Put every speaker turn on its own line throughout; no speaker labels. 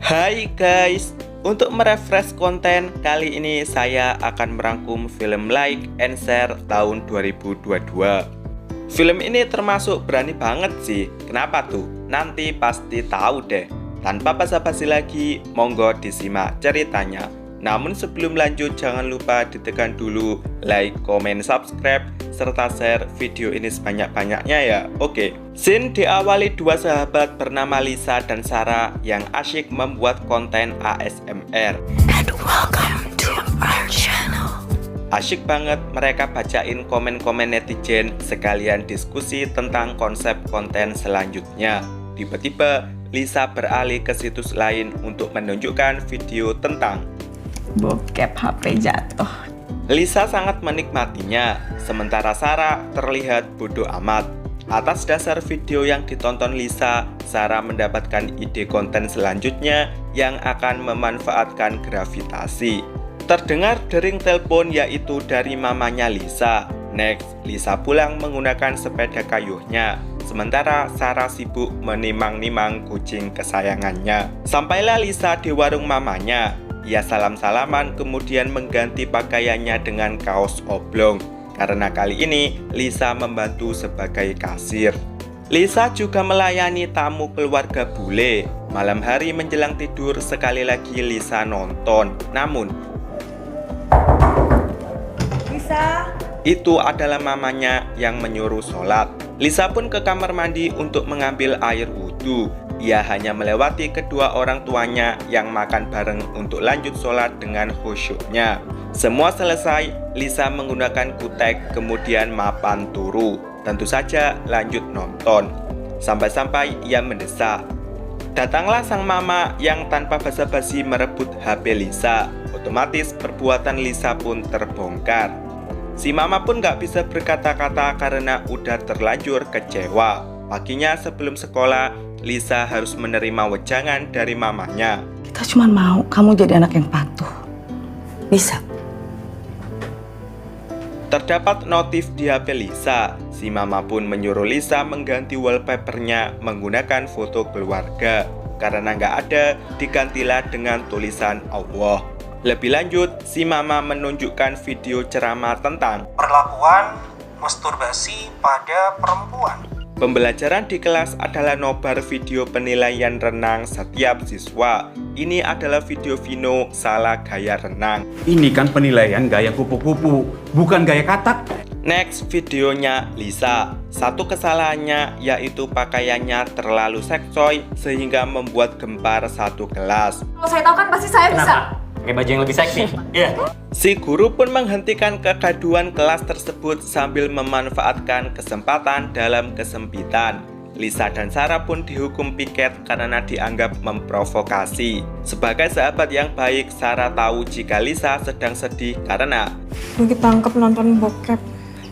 Hai guys, untuk merefresh konten kali ini saya akan merangkum film Like and Share tahun 2022. Film ini termasuk berani banget sih. Kenapa tuh? Nanti pasti tahu deh. Tanpa basa-basi lagi, monggo disimak ceritanya. Namun sebelum lanjut jangan lupa ditekan dulu like, komen, subscribe, serta share video ini sebanyak-banyaknya ya. Oke. Scene diawali dua sahabat bernama Lisa dan Sarah yang asyik membuat konten ASMR.
And welcome to our channel.
Asyik banget mereka bacain komen-komen netizen sekalian diskusi tentang konsep konten selanjutnya. Tiba-tiba Lisa beralih ke situs lain untuk menunjukkan video tentang
Bokep HP jatuh.
Lisa sangat menikmatinya, sementara Sarah terlihat bodoh amat. Atas dasar video yang ditonton Lisa, Sarah mendapatkan ide konten selanjutnya yang akan memanfaatkan gravitasi. Terdengar dering telepon yaitu dari mamanya Lisa. Next, Lisa pulang menggunakan sepeda kayuhnya. Sementara Sarah sibuk menimang-nimang kucing kesayangannya. Sampailah Lisa di warung mamanya. Ia salam-salaman kemudian mengganti pakaiannya dengan kaos oblong. Karena kali ini Lisa membantu sebagai kasir. Lisa juga melayani tamu keluarga bule. Malam hari menjelang tidur sekali lagi Lisa nonton. Namun
Lisa,
itu adalah mamanya yang menyuruh sholat. Lisa pun ke kamar mandi untuk mengambil air wudhu. Ia hanya melewati kedua orang tuanya yang makan bareng untuk lanjut sholat dengan khusyuknya. Semua selesai, Lisa menggunakan kutek kemudian mapan turu. Tentu saja lanjut nonton. Sampai-sampai ia mendesah. Datanglah sang mama yang tanpa basa-basi merebut HP Lisa. Otomatis perbuatan Lisa pun terbongkar. Si mama pun gak bisa berkata-kata karena udah terlanjur kecewa. Paginya sebelum sekolah, Lisa harus menerima wejangan dari mamanya.
kita cuma mau kamu jadi anak yang patuh. Bisa.
Terdapat notif di HP Lisa. Si mama pun menyuruh Lisa mengganti wallpapernya menggunakan foto keluarga. Karena nggak ada, digantilah dengan tulisan Allah. Lebih lanjut, si mama menunjukkan video ceramah tentang
perlakuan masturbasi pada perempuan.
pembelajaran di kelas adalah nobar video penilaian renang setiap siswa. Ini adalah video Vino salah gaya renang.
Ini kan penilaian gaya kupu-kupu, bukan gaya katak.
Next videonya Lisa. Satu kesalahannya yaitu pakaiannya terlalu seksoi sehingga membuat gempar satu kelas.
Kalau saya tahu kan pasti saya bisa.
Pakai baju yang lebih seksi. Iya.
Si guru pun menghentikan kegaduhan kelas tersebut sambil memanfaatkan kesempatan dalam kesempitan. Lisa dan Sarah pun dihukum piket karena dianggap memprovokasi. Sebagai sahabat yang baik, Sarah tahu jika Lisa sedang sedih karena
Ditangkap nonton bokep.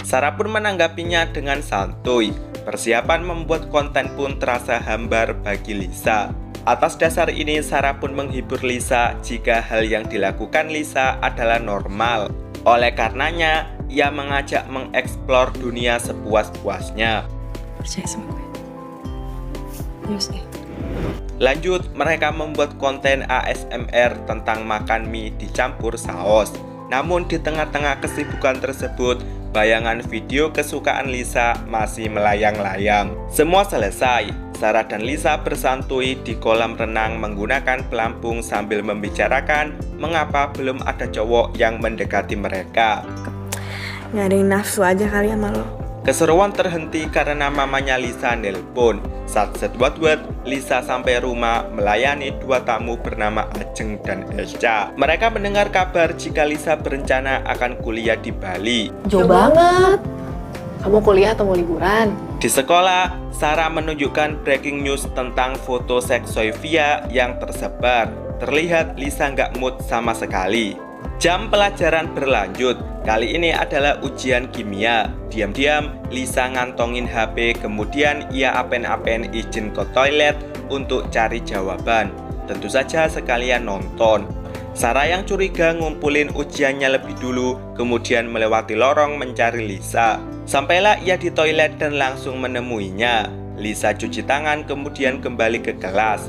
Sarah pun menanggapinya dengan santuy. Persiapan membuat konten pun terasa hambar bagi Lisa. Atas dasar ini, Sarah pun menghibur Lisa jika hal yang dilakukan Lisa adalah normal. Oleh karenanya, ia mengajak mengeksplor dunia sepuas-puasnya.
Percaya sama gue. Yes deh.
Lanjut, mereka membuat konten ASMR tentang makan mie dicampur saus. Namun di tengah-tengah kesibukan tersebut, bayangan video kesukaan Lisa masih melayang-layang. Semua selesai. Sarah dan Lisa bersantui di kolam renang menggunakan pelampung sambil membicarakan mengapa belum ada cowok yang mendekati mereka.
Nyari nafsu aja kali sama lo.
Keseruan terhenti karena mamanya Lisa nelpon. Saat set-wat-wat, Lisa sampai rumah melayani dua tamu bernama Ajeng dan Esca. Mereka mendengar kabar jika Lisa berencana akan kuliah di Bali.
Jauh banget. Kamu kuliah atau mau liburan?
Di sekolah, Sarah menunjukkan breaking news tentang foto seks Sophia yang tersebar. Terlihat Lisa nggak mood sama sekali. Jam pelajaran berlanjut. Kali ini adalah ujian kimia. Diam-diam, Lisa ngantongin HP, kemudian ia apen-apen izin ke toilet untuk cari jawaban. Tentu saja sekalian nonton. Sarah yang curiga ngumpulin ujiannya lebih dulu, kemudian melewati lorong mencari Lisa. Sampailah ia di toilet dan langsung menemuinya. Lisa cuci tangan kemudian kembali ke kelas.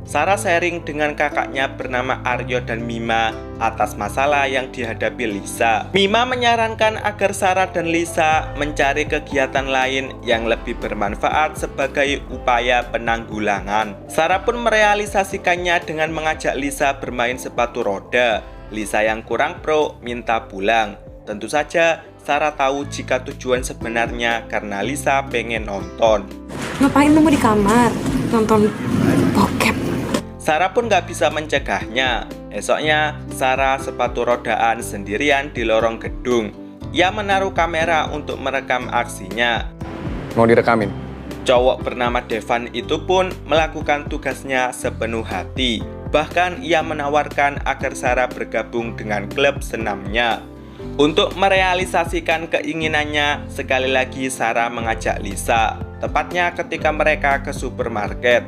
Sarah sharing dengan kakaknya bernama Aryo dan Mima atas masalah yang dihadapi Lisa. Mima menyarankan agar Sarah dan Lisa mencari kegiatan lain yang lebih bermanfaat sebagai upaya penanggulangan. Sarah pun merealisasikannya dengan mengajak Lisa bermain sepatu roda. Lisa yang kurang pro minta pulang. Tentu saja Sarah tahu jika tujuan sebenarnya karena Lisa pengen nonton.
Ngapain kamu di kamar? Nonton bokep.
Sarah pun gak bisa mencegahnya. Esoknya, Sarah sepatu rodaan sendirian di lorong gedung. Ia menaruh kamera untuk merekam aksinya.
Mau direkamin?
Cowok bernama Devan itu pun melakukan tugasnya sepenuh hati. Bahkan ia menawarkan agar Sarah bergabung dengan klub senamnya. Untuk merealisasikan keinginannya, sekali lagi Sarah mengajak Lisa, tepatnya ketika mereka ke supermarket.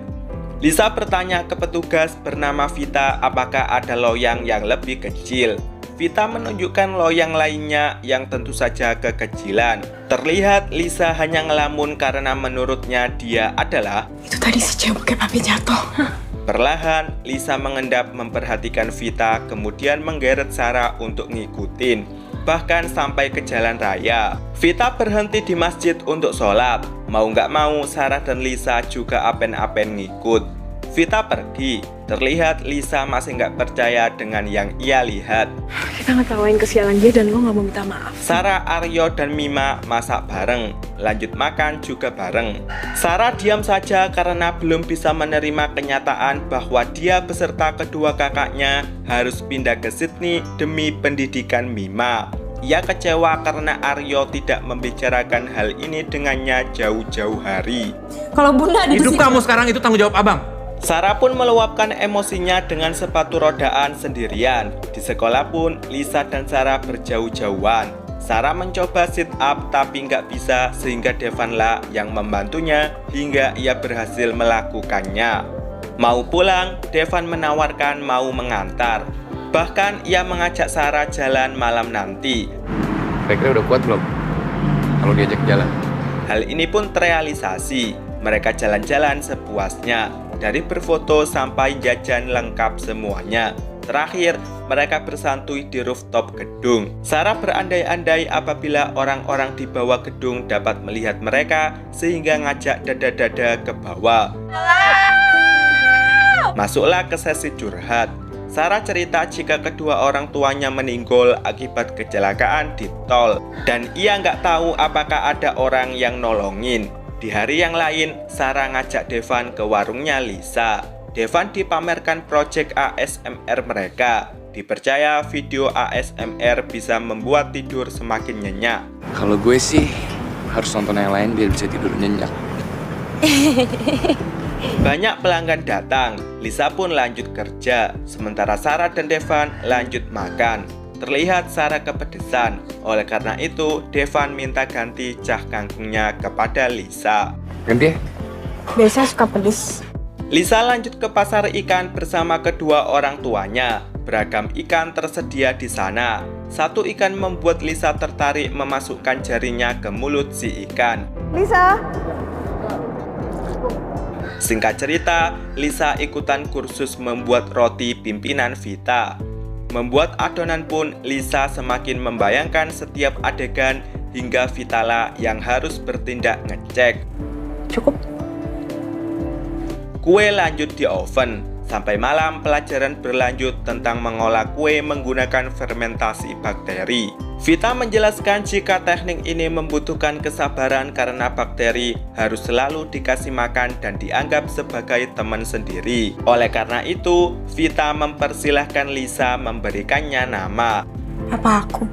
Lisa bertanya ke petugas bernama Vita apakah ada loyang yang lebih kecil. Vita menunjukkan loyang lainnya yang tentu saja kekecilan. Terlihat Lisa hanya ngelamun karena menurutnya dia adalah
Itu tadi si cewek bokep papi jatuh.
Perlahan, Lisa mengendap memperhatikan Vita, kemudian menggeret Sarah untuk ngikutin, bahkan sampai ke jalan raya. Vita berhenti di masjid untuk sholat. Mau nggak mau, Sarah dan Lisa juga apen-apen ngikut. Vita pergi. Terlihat Lisa masih nggak percaya dengan yang ia lihat.
Kita ngetawain kesialan dia dan lo nggak mau minta maaf.
Sarah, Aryo, dan Mima masak bareng. Lanjut makan juga bareng. Sarah diam saja karena belum bisa menerima kenyataan bahwa dia beserta kedua kakaknya harus pindah ke Sydney demi pendidikan Mima. Ia kecewa karena Aryo tidak membicarakan hal ini dengannya jauh-jauh hari.
Kalau bunda ada di
Hidup
situ.
kamu sekarang itu tanggung jawab abang.
Sarah pun meluapkan emosinya dengan sepatu rodaan sendirian. Di sekolah pun Lisa dan Sarah berjauh-jauhan. Sarah mencoba sit up tapi nggak bisa sehingga Devanlah yang membantunya hingga ia berhasil melakukannya. Mau pulang, Devan menawarkan mau mengantar. Bahkan ia mengajak Sarah jalan malam nanti.
Kira-kira udah kuat belum? Kalau diajak jalan.
Hal ini pun terrealisasi. Mereka jalan-jalan sepuasnya. Dari berfoto sampai jajan lengkap semuanya. Terakhir, mereka bersantui di rooftop gedung. Sarah berandai-andai apabila orang-orang di bawah gedung dapat melihat mereka sehingga ngajak dada-dada ke bawah. Masuklah ke sesi curhat. Sarah cerita jika kedua orang tuanya meninggal akibat kecelakaan di tol dan ia nggak tahu apakah ada orang yang nolongin. Di hari yang lain, Sarah ngajak Devan ke warungnya Lisa. Devan dipamerkan proyek ASMR mereka. Dipercaya video ASMR bisa membuat tidur semakin nyenyak.
Kalau gue sih harus nonton yang lain biar bisa tidur nyenyak.
Banyak pelanggan datang, Lisa pun lanjut kerja, sementara Sarah dan Devan lanjut makan. Terlihat Sarah kepedesan, oleh karena itu Devan minta ganti cah kangkungnya kepada Lisa.
Ganti ya?
Biasa suka pedes.
Lisa lanjut ke pasar ikan bersama kedua orang tuanya. Beragam ikan tersedia di sana. Satu ikan membuat Lisa tertarik memasukkan jarinya ke mulut si ikan.
Lisa.
Singkat cerita, Lisa ikutan kursus membuat roti pimpinan Vita. Membuat adonan pun Lisa semakin membayangkan setiap adegan hingga Vitala yang harus bertindak ngecek.
Cukup.
Kue lanjut di oven. Sampai malam pelajaran berlanjut tentang mengolah kue menggunakan fermentasi bakteri. Vita menjelaskan jika teknik ini membutuhkan kesabaran karena bakteri harus selalu dikasih makan dan dianggap sebagai teman sendiri. Oleh karena itu, Vita mempersilahkan Lisa memberikannya nama.
Apa aku?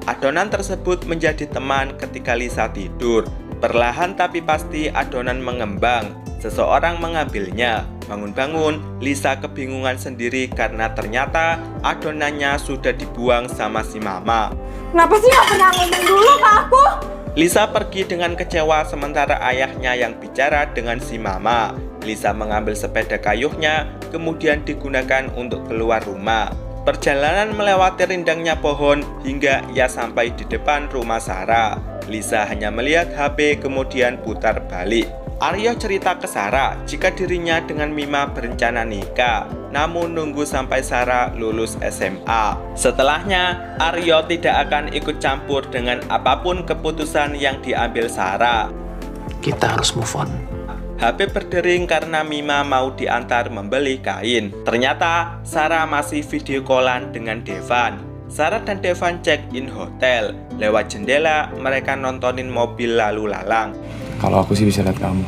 Adonan tersebut menjadi teman ketika Lisa tidur. Perlahan tapi pasti adonan mengembang. Seseorang mengambilnya. Bangun-bangun, Lisa kebingungan sendiri karena ternyata adonannya sudah dibuang sama si mama.
Kenapa sih gak pernah ngomong dulu ke aku?
Lisa pergi dengan kecewa sementara ayahnya yang bicara dengan si mama. Lisa mengambil sepeda kayuhnya, kemudian digunakan untuk keluar rumah. Perjalanan melewati rindangnya pohon hingga ia sampai di depan rumah Sarah. Lisa hanya melihat HP kemudian putar balik. Aryo cerita ke Sarah jika dirinya dengan Mima berencana nikah, namun nunggu sampai Sarah lulus SMA. Setelahnya, Aryo tidak akan ikut campur dengan apapun keputusan yang diambil Sarah.
Kita harus move on.
HP berdering karena Mima mau diantar membeli kain. Ternyata Sarah masih video callan dengan Devan. Sarah dan Devan check-in hotel. Lewat jendela, mereka nontonin mobil lalu lalang.
Kalau aku sih bisa lihat kamu.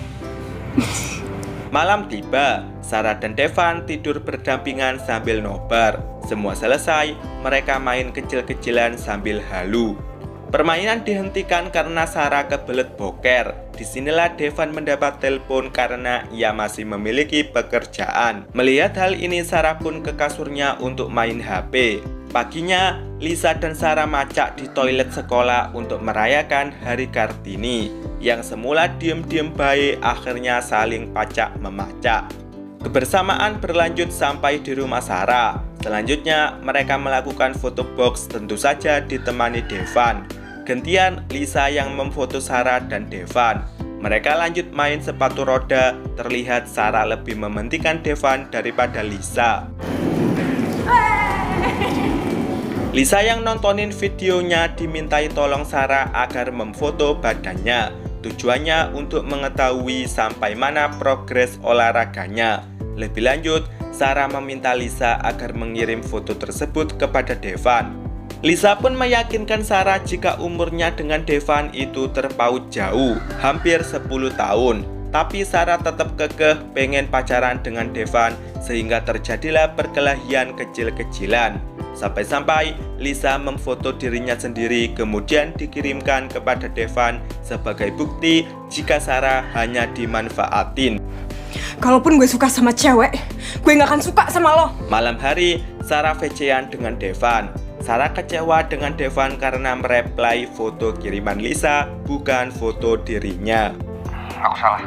Malam tiba, Sarah dan Devan tidur berdampingan sambil nobar. Semua selesai, mereka main kecil-kecilan sambil halu. Permainan dihentikan karena Sarah kebelet boker. Disinilah Devan mendapat telepon karena ia masih memiliki pekerjaan. Melihat hal ini, Sarah pun ke kasurnya untuk main HP. Paginya, Lisa dan Sarah macak di toilet sekolah untuk merayakan Hari Kartini. Yang semula diem-diem baik, akhirnya saling pacak-memacak. Kebersamaan berlanjut sampai di rumah Sarah. Selanjutnya, mereka melakukan foto box, tentu saja ditemani Devan. Gantian, Lisa yang memfoto Sarah dan Devan. Mereka lanjut main sepatu roda. Terlihat Sarah lebih mementingkan Devan daripada Lisa. Lisa yang nontonin videonya dimintai tolong Sarah agar memfoto badannya. Tujuannya untuk mengetahui sampai mana progres olahraganya. Lebih lanjut, Sarah meminta Lisa agar mengirim foto tersebut kepada Devan. Lisa pun meyakinkan Sarah jika umurnya dengan Devan itu terpaut jauh, hampir 10 tahun. Tapi Sarah tetap kekeh pengen pacaran dengan Devan, sehingga terjadilah perkelahian kecil-kecilan. Sampai-sampai Lisa memfoto dirinya sendiri kemudian dikirimkan kepada Devan sebagai bukti jika Sarah hanya dimanfaatin.
Kalaupun gue suka sama cewek, gue gak akan suka sama lo.
Malam hari, Sarah VC-an dengan Devan. Sarah kecewa dengan Devan karena mereply foto kiriman Lisa, bukan foto dirinya.
Aku salah.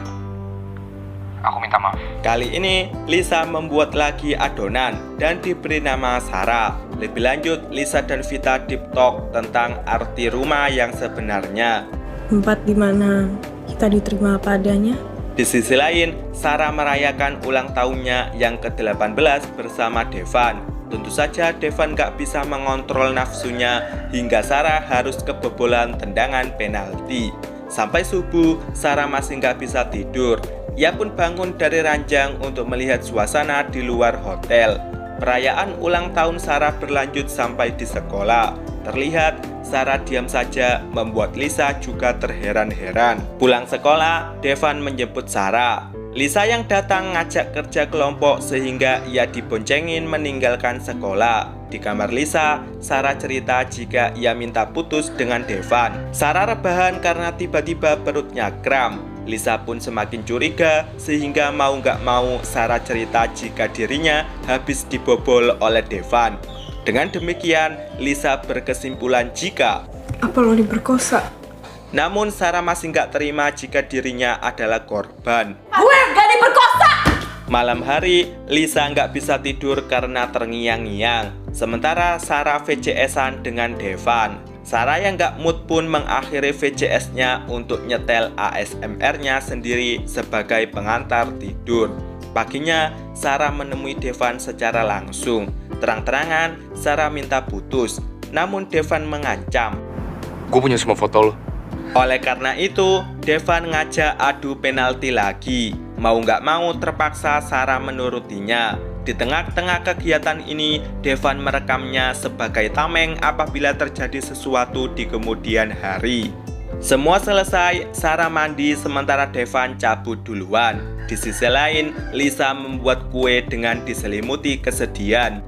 Aku minta maaf.
Kali ini, Lisa membuat lagi adonan dan diberi nama Sarah. Lebih lanjut, Lisa dan Vita deep talk tentang arti rumah yang sebenarnya.
Tempat dimana kita diterima apa adanya.
Di sisi lain, Sarah merayakan ulang tahunnya yang ke-18 bersama Devan. Tentu saja Devan gak bisa mengontrol nafsunya hingga Sarah harus kebobolan tendangan penalti. Sampai subuh, Sarah masih gak bisa tidur. Ia pun bangun dari ranjang untuk melihat suasana di luar hotel. Perayaan ulang tahun Sarah berlanjut sampai di sekolah. Terlihat Sarah diam saja, membuat Lisa juga terheran-heran. Pulang sekolah, Devan menjemput Sarah. Lisa yang datang ngajak kerja kelompok sehingga ia diboncengin meninggalkan sekolah. Di kamar Lisa, Sarah cerita jika ia minta putus dengan Devan. Sarah rebahan karena tiba-tiba perutnya kram. Lisa pun semakin curiga sehingga mau gak mau Sarah cerita jika dirinya habis dibobol oleh Devan. Dengan demikian, Lisa berkesimpulan jika
Apa lo diperkosa?
namun Sarah masih gak terima jika dirinya adalah korban.
Gue gak diperkosa!
Malam hari, Lisa nggak bisa tidur karena terngiang-ngiang. Sementara Sarah VCS-an dengan Devan. Sarah yang nggak mood pun mengakhiri VCS-nya untuk nyetel ASMR-nya sendiri sebagai pengantar tidur. Paginya, Sarah menemui Devan secara langsung. Terang-terangan, Sarah minta putus. Namun Devan mengancam.
Gue punya semua foto lo.
Oleh karena itu, Devan ngajak adu penalti lagi. Mau nggak mau terpaksa Sarah menurutinya. Di tengah-tengah kegiatan ini, Devan merekamnya sebagai tameng apabila terjadi sesuatu di kemudian hari. Semua selesai, Sarah mandi sementara Devan cabut duluan. Di sisi lain, Lisa membuat kue dengan diselimuti kesedihan.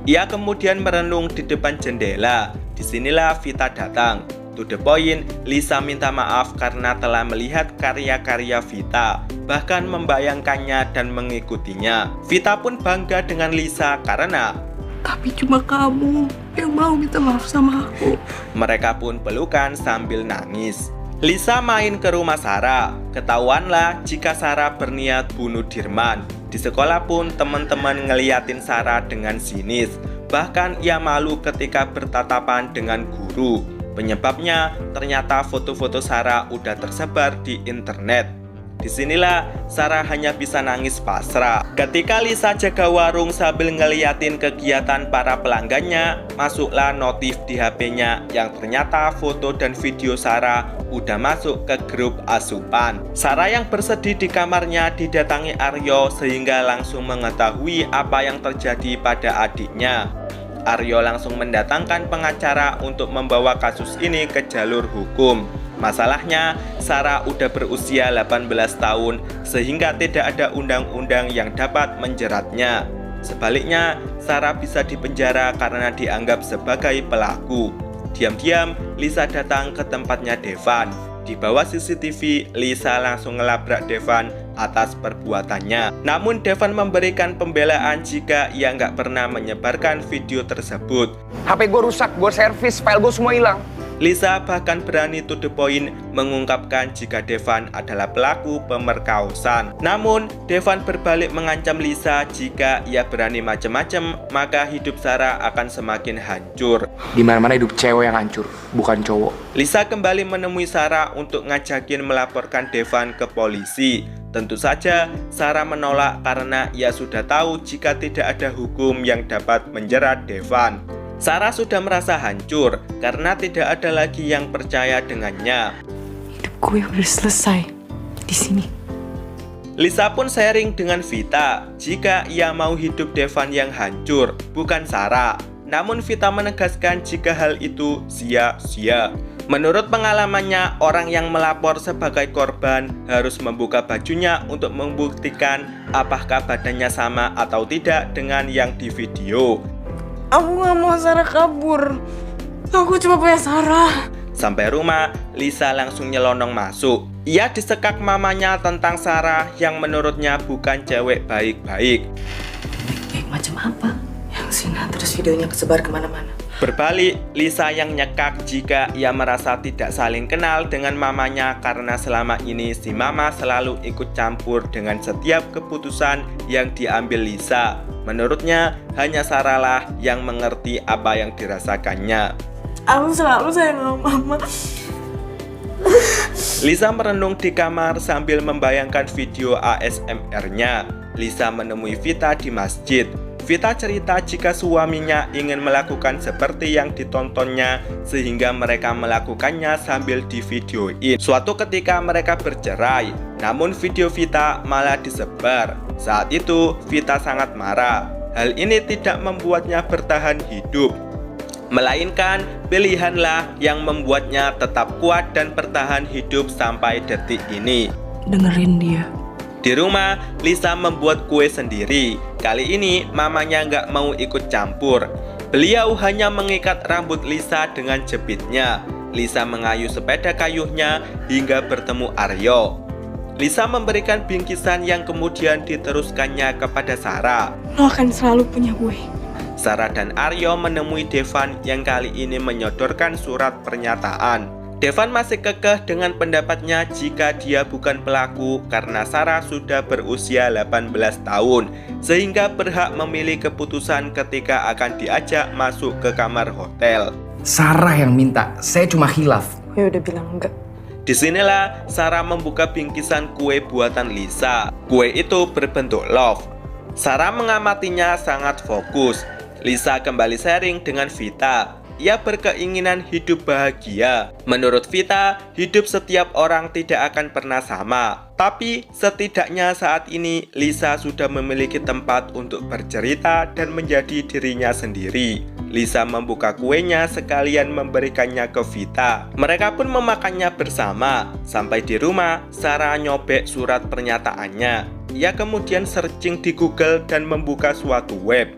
Ia kemudian merenung di depan jendela. Disinilah Vita datang. To the point, Lisa minta maaf karena telah melihat karya-karya Vita, bahkan membayangkannya dan mengikutinya. Vita pun bangga dengan Lisa karena
Tapi cuma kamu yang mau minta maaf sama aku.
mereka pun pelukan sambil nangis. Lisa main ke rumah Sarah. Ketahuanlah jika Sarah berniat bunuh Dirman. Di sekolah pun teman-teman ngeliatin Sarah dengan sinis. Bahkan ia malu ketika bertatapan dengan guru. Penyebabnya ternyata foto-foto Sarah udah tersebar di internet. Disinilah Sarah hanya bisa nangis pasrah. Ketika Lisa jaga warung sambil ngeliatin kegiatan para pelanggannya, masuklah notif di HP-nya yang ternyata foto dan video Sarah udah masuk ke grup asupan. Sarah yang bersedih di kamarnya didatangi Aryo sehingga langsung mengetahui apa yang terjadi pada adiknya. Aryo langsung mendatangkan pengacara untuk membawa kasus ini ke jalur hukum. Masalahnya, Sarah udah berusia 18 tahun sehingga tidak ada undang-undang yang dapat menjeratnya. Sebaliknya, Sarah bisa dipenjara karena dianggap sebagai pelaku. Diam-diam, Lisa datang ke tempatnya Devan. Di bawah CCTV, Lisa langsung ngelabrak Devan atas perbuatannya. Namun Devan memberikan pembelaan jika ia nggak pernah menyebarkan video tersebut.
HP gue rusak, gue servis, file gue semua hilang.
Lisa bahkan berani to the point mengungkapkan jika Devan adalah pelaku pemerkosaan. Namun, Devan berbalik mengancam Lisa jika ia berani macam-macam, maka hidup Sarah akan semakin hancur.
Di mana-mana hidup cewek yang hancur, bukan cowok.
Lisa kembali menemui Sarah untuk ngajakin melaporkan Devan ke polisi. Tentu saja, Sarah menolak karena ia sudah tahu jika tidak ada hukum yang dapat menjerat Devan. Sarah sudah merasa hancur karena tidak ada lagi yang percaya dengannya.
Hidup gue udah selesai di sini.
Lisa pun sharing dengan Vita jika ia mau hidup Devan yang hancur, bukan Sarah. Namun Vita menegaskan jika hal itu sia-sia. Menurut pengalamannya, orang yang melapor sebagai korban harus membuka bajunya untuk membuktikan apakah badannya sama atau tidak dengan yang di video.
Aku gak mau Sarah kabur. Aku cuma punya Sarah.
Sampai rumah, Lisa langsung nyelonong masuk. Ia disekak mamanya tentang Sarah yang menurutnya bukan cewek baik-baik.
Baik-baik macam apa? Yang Sina terus videonya kesebar kemana-mana.
Berbalik, Lisa yang nyekak jika ia merasa tidak saling kenal dengan mamanya karena selama ini si mama selalu ikut campur dengan setiap keputusan yang diambil Lisa. Menurutnya, hanya Sarah lah yang mengerti apa yang dirasakannya.
Aku selalu sayang sama mama.
Lisa merenung di kamar sambil membayangkan video ASMR-nya. Lisa menemui Vita di masjid. Vita cerita jika suaminya ingin melakukan seperti yang ditontonnya sehingga mereka melakukannya sambil divideoin. Suatu ketika mereka bercerai, namun video Vita malah disebar. Saat itu Vita sangat marah. Hal ini tidak membuatnya bertahan hidup, melainkan pilihanlah yang membuatnya tetap kuat dan bertahan hidup sampai detik ini.
Dengerin dia.
Di rumah, Lisa membuat kue sendiri. Kali ini, mamanya nggak mau ikut campur. Beliau hanya mengikat rambut Lisa dengan jepitnya. Lisa mengayuh sepeda kayuhnya hingga bertemu Aryo. Lisa memberikan bingkisan yang kemudian diteruskannya kepada Sarah.
Lo akan selalu punya gue.
Sarah dan Aryo menemui Devan yang kali ini menyodorkan surat pernyataan. Devan masih kekeh dengan pendapatnya jika dia bukan pelaku karena Sarah sudah berusia 18 tahun sehingga berhak memilih keputusan ketika akan diajak masuk ke kamar hotel.
Sarah yang minta, saya cuma khilaf.
Gue udah bilang enggak.
Disinilah Sarah membuka bingkisan kue buatan Lisa. Kue itu berbentuk love. Sarah mengamatinya sangat fokus. Lisa kembali sharing dengan Vita. Ia berkeinginan hidup bahagia. Menurut Vita, hidup setiap orang tidak akan pernah sama. Tapi setidaknya saat ini Lisa sudah memiliki tempat untuk bercerita dan menjadi dirinya sendiri. Lisa membuka kuenya sekalian memberikannya ke Vita. Mereka pun memakannya bersama. Sampai di rumah, Sarah nyobek surat pernyataannya. Ia kemudian searching di Google dan membuka suatu web.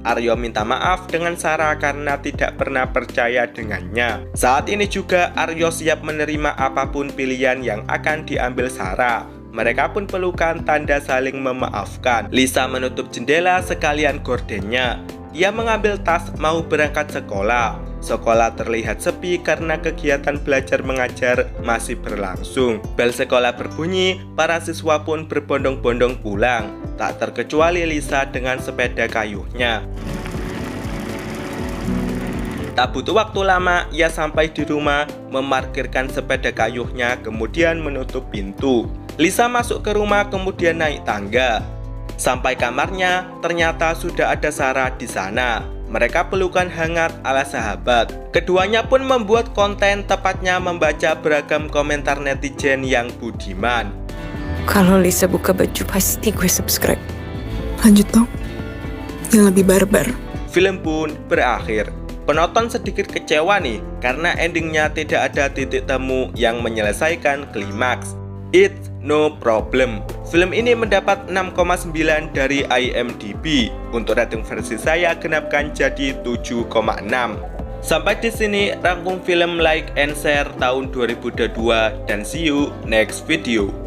Aryo minta maaf dengan Sarah karena tidak pernah percaya dengannya. Saat ini juga Aryo siap menerima apapun pilihan yang akan diambil Sarah. Mereka pun pelukan tanda saling memaafkan. Lisa menutup jendela sekalian gordennya. Ia mengambil tas mau berangkat sekolah. Sekolah terlihat sepi karena kegiatan belajar mengajar masih berlangsung. Bel sekolah berbunyi, para siswa pun berbondong-bondong pulang. Tak terkecuali Lisa dengan sepeda kayuhnya. Tak butuh waktu lama, ia sampai di rumah, memarkirkan sepeda kayuhnya, kemudian menutup pintu. Lisa masuk ke rumah, kemudian naik tangga. Sampai kamarnya, ternyata sudah ada Sarah di sana. Mereka pelukan hangat ala sahabat. Keduanya pun membuat konten, tepatnya membaca beragam komentar netizen yang budiman.
Kalau Lisa buka baju pasti gue subscribe. Lanjut dong. Yang lebih barbar.
Film pun berakhir. Penonton sedikit kecewa nih, karena endingnya tidak ada titik temu yang menyelesaikan klimaks. It's no problem. Film ini mendapat 6,9 dari IMDb. Untuk rating versi saya genapkan jadi 7,6. Sampai di sini rangkum film Like and Share tahun 2022 dan see you next video.